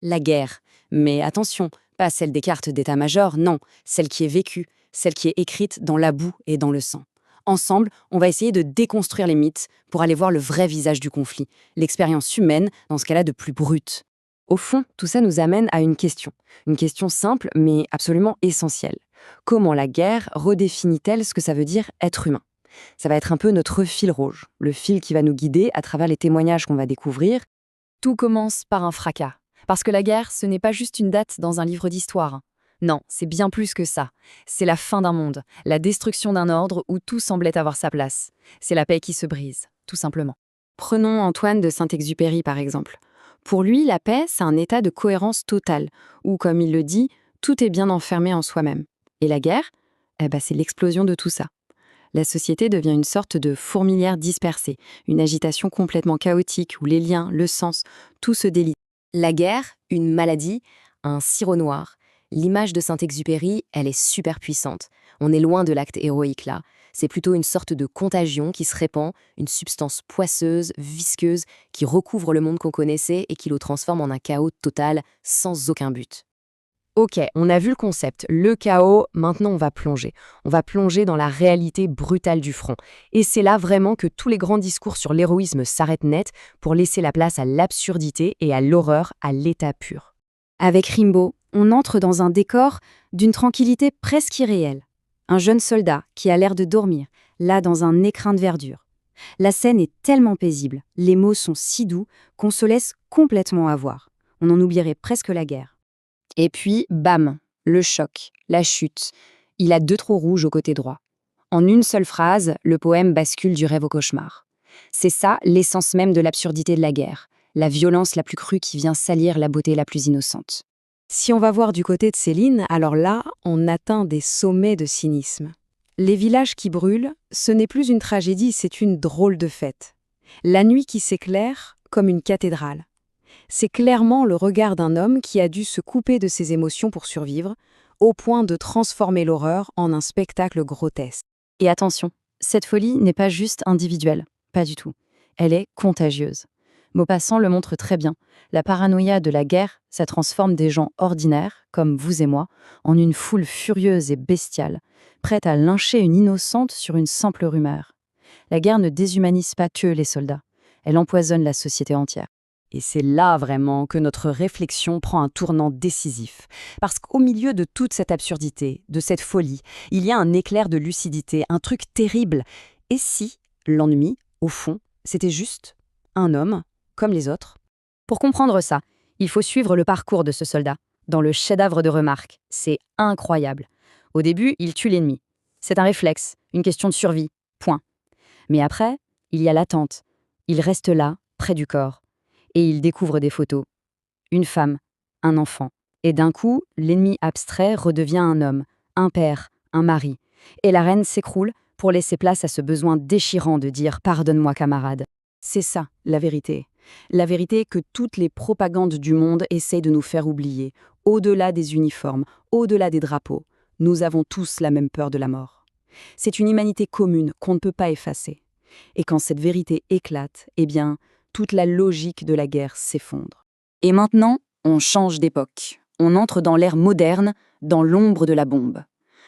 La guerre. Mais attention, pas celle des cartes d'état-major, non, celle qui est vécue, celle qui est écrite dans la boue et dans le sang. Ensemble, on va essayer de déconstruire les mythes pour aller voir le vrai visage du conflit, l'expérience humaine dans ce qu'elle a de plus brut. Au fond, tout ça nous amène à une question simple mais absolument essentielle. Comment la guerre redéfinit-elle ce que ça veut dire être humain? Ça va être un peu notre fil rouge, le fil qui va nous guider à travers les témoignages qu'on va découvrir. Tout commence par un fracas. Parce que la guerre, ce n'est pas juste une date dans un livre d'histoire. Non, c'est bien plus que ça. C'est la fin d'un monde, la destruction d'un ordre où tout semblait avoir sa place. C'est la paix qui se brise, tout simplement. Prenons Antoine de Saint-Exupéry par exemple. Pour lui, la paix, c'est un état de cohérence totale, où, comme il le dit, tout est bien enfermé en soi-même. Et la guerre, c'est l'explosion de tout ça. La société devient une sorte de fourmilière dispersée, une agitation complètement chaotique où les liens, le sens, tout se délite. La guerre, une maladie, un sirop noir. L'image de Saint-Exupéry, elle est super puissante. On est loin de l'acte héroïque là. C'est plutôt une sorte de contagion qui se répand, une substance poisseuse, visqueuse, qui recouvre le monde qu'on connaissait et qui le transforme en un chaos total, sans aucun but. Ok, on a vu le concept, le chaos, maintenant on va plonger. On va plonger dans la réalité brutale du front. Et c'est là vraiment que tous les grands discours sur l'héroïsme s'arrêtent net pour laisser la place à l'absurdité et à l'horreur, à l'état pur. Avec Rimbaud, on entre dans un décor d'une tranquillité presque irréelle. Un jeune soldat qui a l'air de dormir, là dans un écrin de verdure. La scène est tellement paisible, les mots sont si doux qu'on se laisse complètement avoir. On en oublierait presque la guerre. Et puis, bam, le choc, la chute. Il a deux trous rouges au côté droit. En une seule phrase, le poème bascule du rêve au cauchemar. C'est ça l'essence même de l'absurdité de la guerre, la violence la plus crue qui vient salir la beauté la plus innocente. Si on va voir du côté de Céline, alors là, on atteint des sommets de cynisme. Les villages qui brûlent, ce n'est plus une tragédie, c'est une drôle de fête. La nuit qui s'éclaire comme une cathédrale. C'est clairement le regard d'un homme qui a dû se couper de ses émotions pour survivre, au point de transformer l'horreur en un spectacle grotesque. Et attention, cette folie n'est pas juste individuelle, pas du tout. Elle est contagieuse. Maupassant le montre très bien. La paranoïa de la guerre, ça transforme des gens ordinaires, comme vous et moi, en une foule furieuse et bestiale, prête à lyncher une innocente sur une simple rumeur. La guerre ne déshumanise pas que les soldats. Elle empoisonne la société entière. Et c'est là vraiment que notre réflexion prend un tournant décisif. Parce qu'au milieu de toute cette absurdité, de cette folie, il y a un éclair de lucidité, un truc terrible. Et si l'ennemi, au fond, c'était juste un homme, comme les autres? Pour comprendre ça, il faut suivre le parcours de ce soldat, dans le chef-d'œuvre de Remarque. C'est incroyable. Au début, il tue l'ennemi. C'est un réflexe, une question de survie, point. Mais après, il y a l'attente. Il reste là, près du corps. Et il découvre des photos. Une femme, un enfant. Et d'un coup, l'ennemi abstrait redevient un homme, un père, un mari. Et la reine s'écroule pour laisser place à ce besoin déchirant de dire « Pardonne-moi, camarade ». C'est ça, la vérité. La vérité que toutes les propagandes du monde essayent de nous faire oublier. Au-delà des uniformes, au-delà des drapeaux, nous avons tous la même peur de la mort. C'est une humanité commune qu'on ne peut pas effacer. Et quand cette vérité éclate, eh bien, toute la logique de la guerre s'effondre. Et maintenant, on change d'époque. On entre dans l'ère moderne, dans l'ombre de la bombe.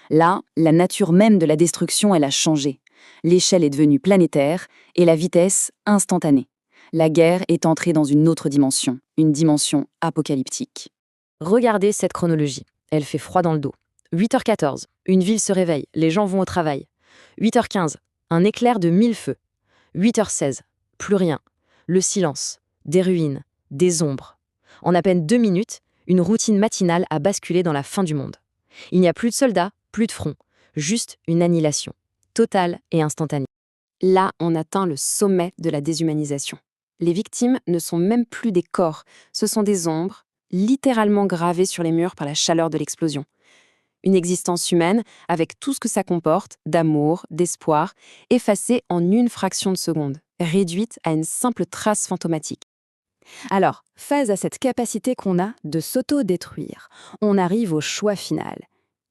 Là, la nature même de la destruction, elle a changé. L'échelle est devenue planétaire et la vitesse instantanée. La guerre est entrée dans une autre dimension, une dimension apocalyptique. Regardez cette chronologie. Elle fait froid dans le dos. 8h14, une ville se réveille, les gens vont au travail. 8h15, un éclair de 1000 feux. 8h16, plus rien. Le silence, des ruines, des ombres. En à peine 2 minutes, une routine matinale a basculé dans la fin du monde. Il n'y a plus de soldats, plus de front, juste une annihilation, totale et instantanée. Là, on atteint le sommet de la déshumanisation. Les victimes ne sont même plus des corps, ce sont des ombres, littéralement gravées sur les murs par la chaleur de l'explosion. Une existence humaine, avec tout ce que ça comporte, d'amour, d'espoir, effacée en une fraction de seconde, réduite à une simple trace fantomatique. Alors, face à cette capacité qu'on a de s'auto-détruire, on arrive au choix final.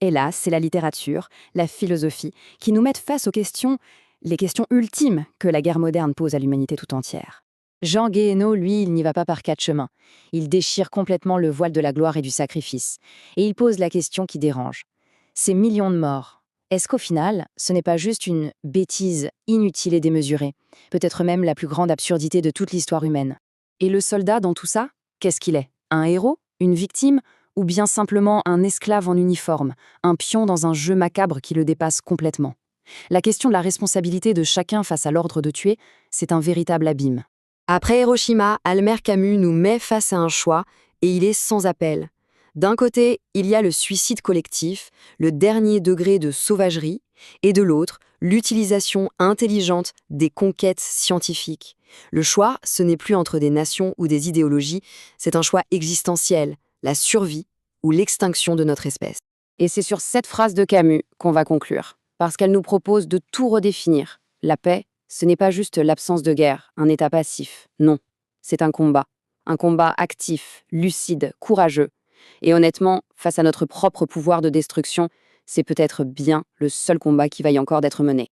Et là, c'est la littérature, la philosophie, qui nous mettent face aux questions, les questions ultimes que la guerre moderne pose à l'humanité tout entière. Jean Guéhenno, lui, il n'y va pas par quatre chemins. Il déchire complètement le voile de la gloire et du sacrifice. Et il pose la question qui dérange. Ces millions de morts, est-ce qu'au final, ce n'est pas juste une bêtise inutile et démesurée, peut-être même la plus grande absurdité de toute l'histoire humaine? Et le soldat, dans tout ça, qu'est-ce qu'il est? Un héros? Une victime? Ou bien simplement un esclave en uniforme, un pion dans un jeu macabre qui le dépasse complètement? La question de la responsabilité de chacun face à l'ordre de tuer, c'est un véritable abîme. Après Hiroshima, Albert Camus nous met face à un choix, et il est sans appel. D'un côté, il y a le suicide collectif, le dernier degré de sauvagerie, et de l'autre, l'utilisation intelligente des conquêtes scientifiques. Le choix, ce n'est plus entre des nations ou des idéologies, c'est un choix existentiel, la survie ou l'extinction de notre espèce. Et c'est sur cette phrase de Camus qu'on va conclure, parce qu'elle nous propose de tout redéfinir. La paix, ce n'est pas juste l'absence de guerre, un état passif. Non, c'est un combat actif, lucide, courageux. Et honnêtement, face à notre propre pouvoir de destruction, c'est peut-être bien le seul combat qui vaille encore d'être mené.